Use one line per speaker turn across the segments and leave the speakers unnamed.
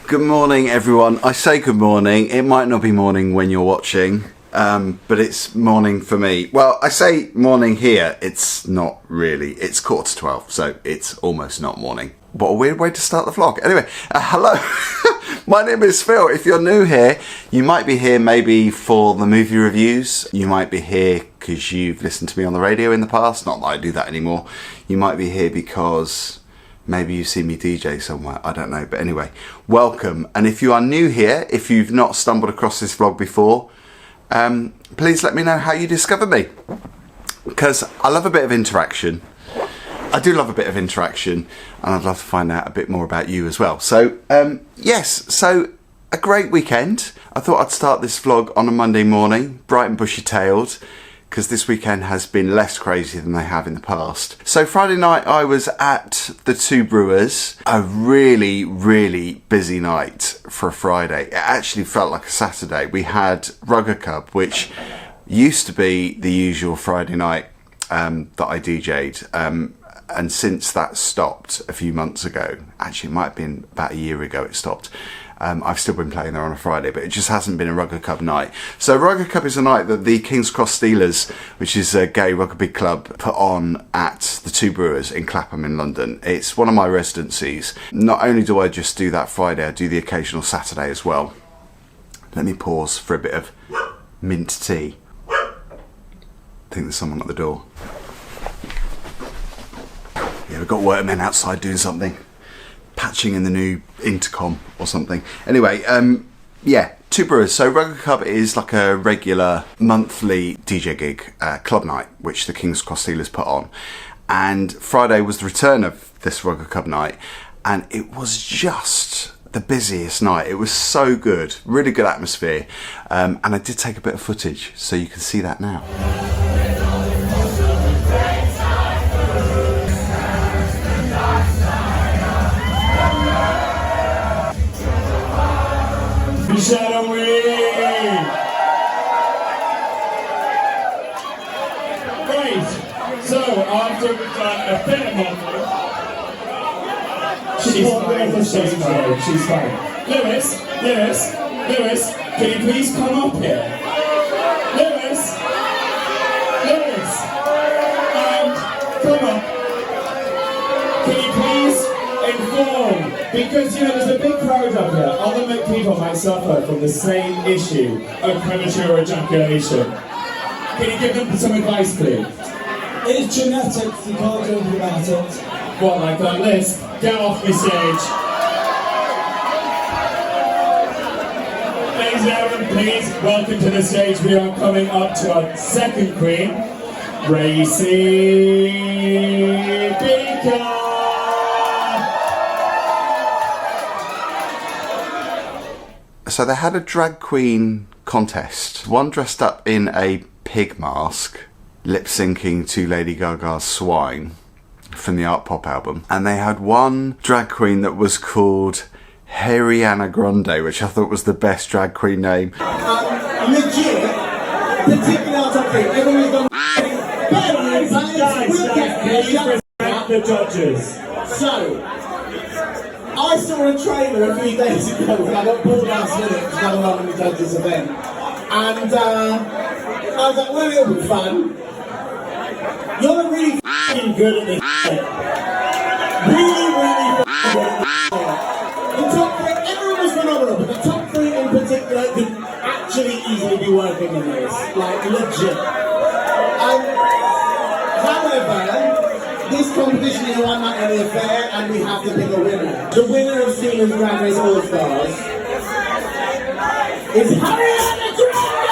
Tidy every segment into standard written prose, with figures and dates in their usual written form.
Good morning, everyone. I say good morning. It might not be morning when you're watching, but it's morning for me. Well, I say morning here. It's not really. It's 11:45, so it's almost not morning. What a weird way to start the vlog. Anyway, hello. My name is Phil. If you're new here, you might be here maybe for the movie reviews. You might be here because you've listened to me on the radio in the past. Not that I do that anymore. You might be here because maybe you've seen me DJ somewhere, I don't know. But anyway, welcome. And if you are new here, if you've not stumbled across this vlog before, please let me know how you discovered me. Because I love a bit of interaction. I do love a bit of interaction, and I'd love to find out a bit more about you as well. So, yes, so a great weekend. I thought I'd start this vlog on a Monday morning, bright and bushy-tailed, because this weekend has been less crazy than they have in the past. So Friday night I was at the Two Brewers. A really, really busy night for a Friday. It actually felt like a Saturday. We had Ruggercub, which used to be the usual Friday night that I DJ'd. And since that stopped a few months ago, actually it might have been about a year ago it stopped, I've still been playing there on a Friday, but it just hasn't been a Ruggercub night. So Ruggercub is a night that the King's Cross Steelers, which is a gay rugby club, put on at the Two Brewers in Clapham in London. It's one of my residencies. Not only do I just do that Friday, I do the occasional Saturday as well. Let me pause for a bit of mint tea. I think there's someone at the door. Yeah, we've got workmen outside doing something. Patching in the new intercom or something. Anyway, yeah, Two Brewers. So Ruggercub is like a regular monthly DJ gig, club night, which the King's Cross Steelers put on. And Friday was the return of this Ruggercub night, and it was just the busiest night. It was so good, really good atmosphere. And I did take a bit of footage, so you can see that now.
Shadow Wing! Right, so after we've done a bit of modeling, she's fine. Lewis, can you please come up here? Lewis, come up. Can you please inform? Because, you know, there's a big crowd up here. Other people might suffer from the same issue of premature ejaculation. Can you give them some advice, please?
It's genetics, you can't do anything about it.
What, like that list? Get off the stage. Ladies and gentlemen, please welcome to the stage. We are coming up to our second queen, Racy Beaker.
So they had a drag queen contest. One dressed up in a pig mask, lip syncing to Lady Gaga's Swine from the Art Pop album. And they had one drag queen that was called Ariana Grande, which I thought was the best drag queen name.
Legit, particularly our top three, everyone's gone
the judges.
So, I saw a trailer a few days ago when I got pulled last minute to come along to the judges event. And I was like, well, it'll be fun. You're really f***ing good at this shit. Really, really f***ing good at this shit. The top three, everyone was phenomenal, but the top three in particular could actually easily be working in this. Like, legit. However, this competition is a one-night only affair, and we have to pick a winner. The winner of Steelers Grand Race All-Stars is Ariana Grande!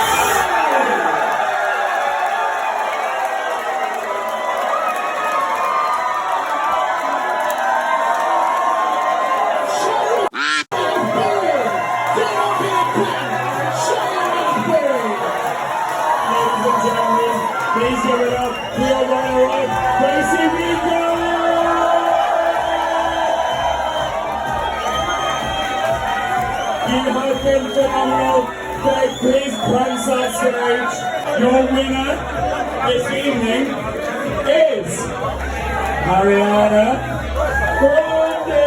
Please give it up to your runner-up, Racy Beaker! You have been phenomenal. Please prance on stage. Your winner this evening is Ariana Grande!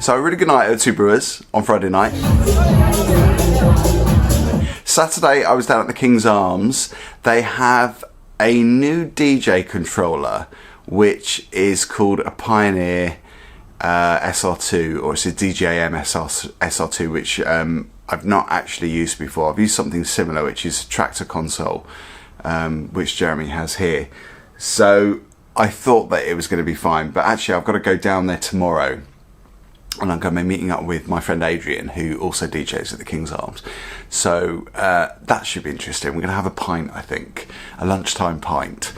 So a really good night at Two Brewers on Friday night. Saturday I was down at the King's Arms. They have a new DJ controller which is called a Pioneer SR2, or it's a DJM SR2, which I've not actually used before. I've used something similar, which is a Tractor console, which Jeremy has here. So I thought that it was going to be fine, but actually I've got to go down there tomorrow, and I'm going to be meeting up with my friend Adrian, who also DJs at the King's Arms. So that should be interesting. We're going to have a pint, I think, a lunchtime pint.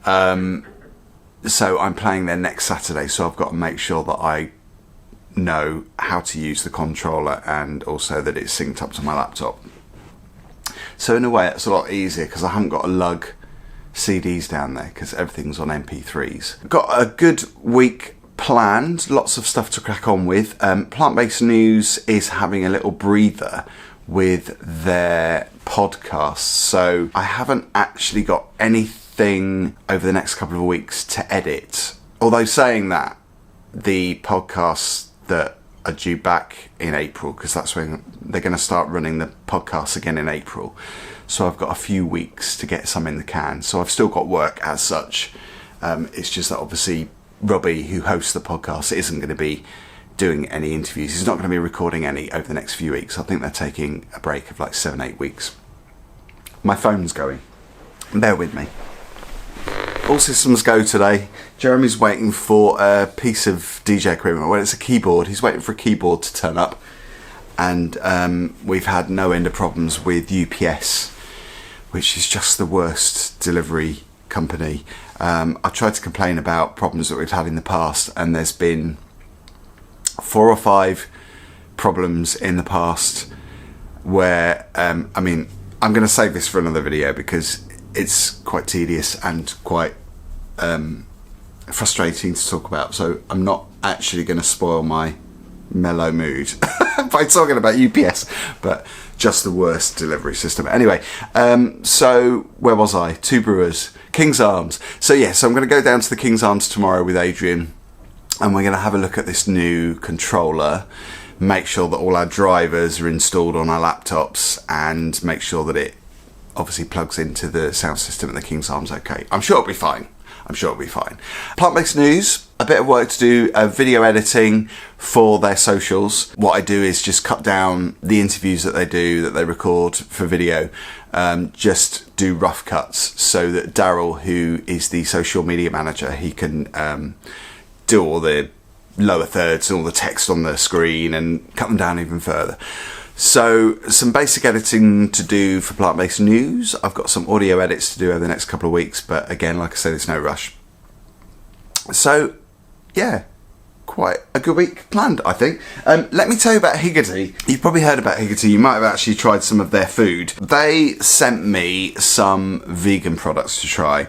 So I'm playing there next Saturday, so I've got to make sure that I know how to use the controller and also that it's synced up to my laptop. So in a way it's a lot easier because I haven't got to lug CDs down there because everything's on MP3s. Got a good week planned, lots of stuff to crack on with. Plant-Based News is having a little breather with their podcasts, so I haven't actually got anything over the next couple of weeks to edit. Although saying that, the podcasts that are due back in April, because that's when they're going to start running the podcasts again in April, so I've got a few weeks to get some in the can, so I've still got work as such. It's just that obviously Robbie, who hosts the podcast, isn't going to be doing any interviews. He's not going to be recording any over the next few weeks. I think they're taking a break of like 7-8 weeks. My phone's going. Bear with me. All systems go today. Jeremy's waiting for a piece of DJ equipment. Well, it's a keyboard. He's waiting for a keyboard to turn up. And we've had no end of problems with UPS, which is just the worst delivery company. I've tried to complain about problems that we've had in the past, and there's been 4 or 5 problems in the past where, I mean, I'm going to save this for another video because it's quite tedious and quite frustrating to talk about, so I'm not actually going to spoil my mellow mood by talking about UPS, but just the worst delivery system. Anyway, so where was I? Two Brewers, King's Arms. So yes, I'm going to go down to the King's Arms tomorrow with Adrian, and we're going to have a look at this new controller, make sure that all our drivers are installed on our laptops, and make sure that it obviously plugs into the sound system at the King's Arms okay. I'm sure it'll be fine. Plant-Based News, a bit of work to do, video editing for their socials. What I do is just cut down the interviews that they record for video, just do rough cuts so that Daryl, who is the social media manager, he can do all the lower thirds and all the text on the screen and cut them down even further. So some basic editing to do for Plant-Based News. I've got some audio edits to do over the next couple of weeks, but again, like I say, there's no rush. So yeah, quite a good week planned, I think. Let me tell you about Higgidy. You've probably heard about Higgidy. You might have actually tried some of their food. They sent me some vegan products to try,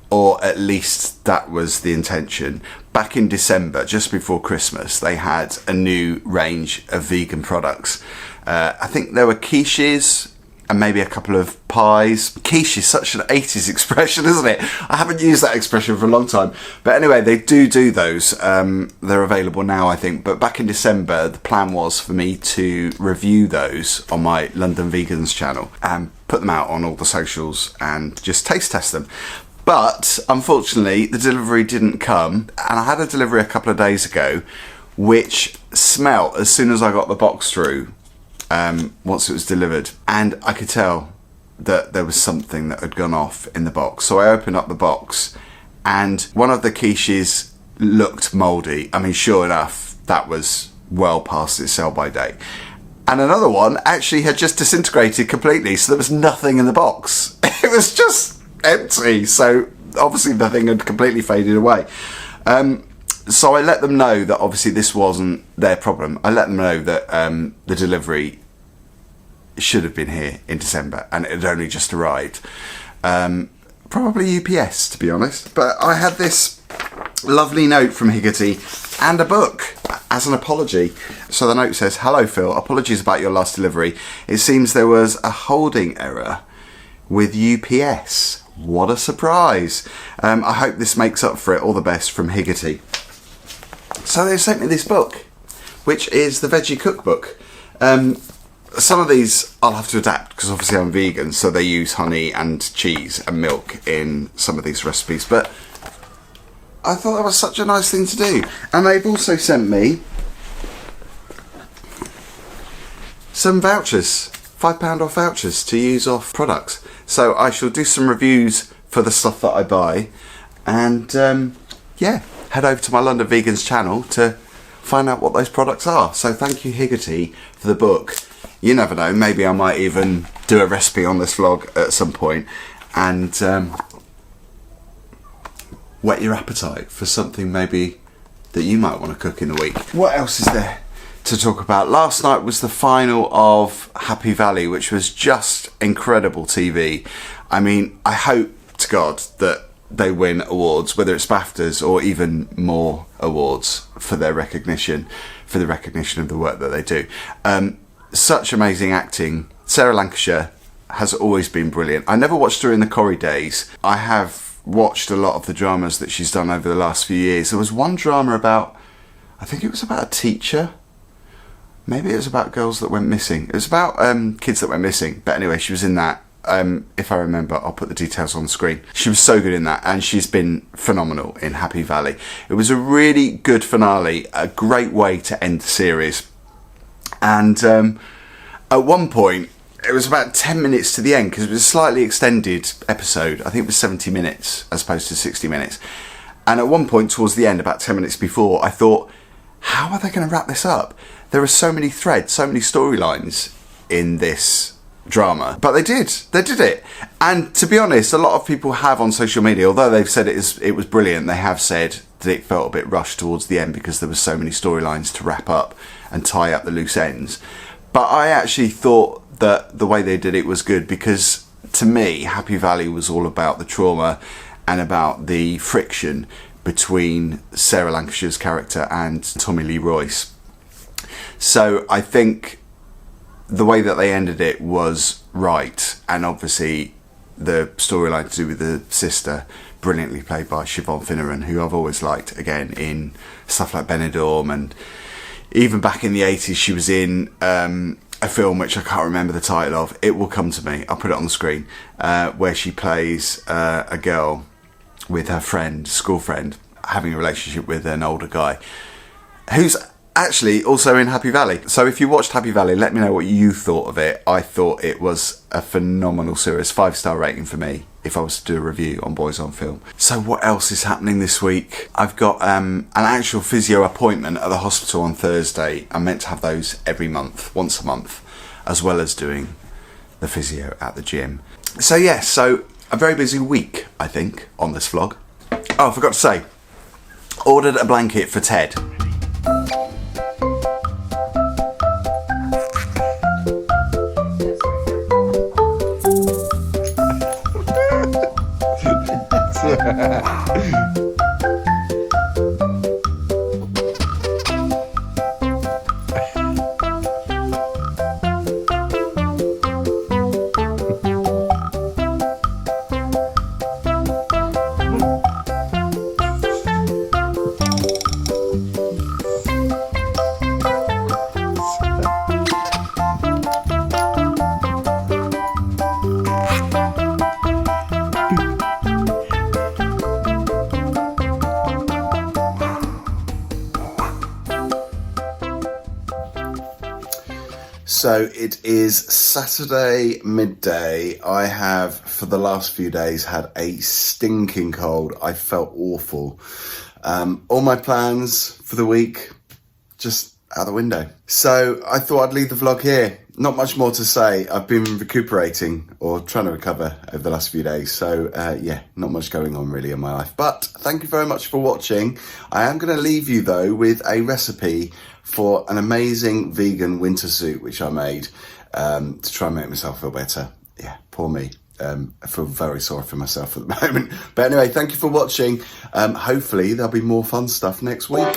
or at least that was the intention. Back in December, just before Christmas, they had a new range of vegan products. I think there were quiches and maybe a couple of pies. Quiche is such an 80s expression, isn't it? I haven't used that expression for a long time. But anyway, they do those. They're available now, I think. But back in December, the plan was for me to review those on my London Vegans channel and put them out on all the socials and just taste test them. But unfortunately, the delivery didn't come. And I had a delivery a couple of days ago, which smelt as soon as I got the box through. Once it was delivered, and I could tell that there was something that had gone off in the box. So I opened up the box, and one of the quiches looked mouldy. I mean, sure enough, that was well past its sell-by date. And another one actually had just disintegrated completely, so there was nothing in the box. It was just empty, so obviously the thing had completely faded away. So I let them know that obviously this wasn't their problem. I let them know that the delivery should have been here in December and it had only just arrived. Probably UPS, to be honest. But I had this lovely note from Higgidy and a book as an apology. So the note says, "Hello Phil, apologies about your last delivery. It seems there was a holding error with UPS. What a surprise. I hope this makes up for it. All the best from Higgidy." So they sent me this book, which is the Veggie Cookbook. Some of these I'll have to adapt because obviously I'm vegan, so they use honey and cheese and milk in some of these recipes, but I thought that was such a nice thing to do. And they've also sent me some vouchers, £5 off vouchers to use off products. So I shall do some reviews for the stuff that I buy, and yeah, head over to my London Vegans channel to find out what those products are. So thank you, Higgerty, for the book. You never know, maybe I might even do a recipe on this vlog at some point and whet your appetite for something maybe that you might want to cook in the week. What else is there to talk about? Last night was the final of Happy Valley, which was just incredible TV. I mean, I hope to God that they win awards, whether it's BAFTAs or even more awards for their recognition, for the recognition of the work that they do. Such amazing acting. Sarah Lancashire has always been brilliant. I never watched her in the Corrie days. I have watched a lot of the dramas that she's done over the last few years. There was one drama about, I think it was about a teacher. Maybe it was about girls that went missing. It was about kids that went missing. But anyway, she was in that. If I remember, I'll put the details on the screen. She was so good in that, and she's been phenomenal in Happy Valley. It was a really good finale, a great way to end the series. And at one point, it was about 10 minutes to the end, because it was a slightly extended episode. I think it was 70 minutes as opposed to 60 minutes. And at one point towards the end, about 10 minutes before, I thought, how are they going to wrap this up? There are so many threads, so many storylines in this drama, but they did it. And to be honest, a lot of people have on social media, although they've said it was brilliant, they have said that it felt a bit rushed towards the end because there were so many storylines to wrap up and tie up the loose ends. But I actually thought that the way they did it was good, because to me, Happy Valley was all about the trauma and about the friction between Sarah Lancashire's character and Tommy Lee Royce. So I think the way that they ended it was right, and obviously the storyline to do with the sister, brilliantly played by Siobhan Finneran, who I've always liked, again in stuff like Benidorm, and even back in the 80s she was in a film which I can't remember the title of. It will come to me, I'll put it on the screen, where she plays a girl with her friend, school friend, having a relationship with an older guy who's actually also in Happy Valley. So if you watched Happy Valley, let me know what you thought of it. I thought it was a phenomenal series. 5-star rating for me if I was to do a review on Boys on Film. So what else is happening this week? I've got an actual physio appointment at the hospital on Thursday. I'm meant to have those every month, once a month, as well as doing the physio at the gym. So yeah, so a very busy week, I think, on this vlog. Oh, I forgot to say, ordered a blanket for Ted. So it is Saturday midday. I have, for the last few days, had a stinking cold. I felt awful. All my plans for the week, just out the window. So I thought I'd leave the vlog here. Not much more to say. I've been recuperating, or trying to recover, over the last few days. So yeah, not much going on really in my life. But thank you very much for watching. I am going to leave you though with a recipe for an amazing vegan winter suit which I made to try and make myself feel better. Yeah, poor me. I feel very sorry for myself at the moment. But anyway, thank you for watching. Hopefully there'll be more fun stuff next week.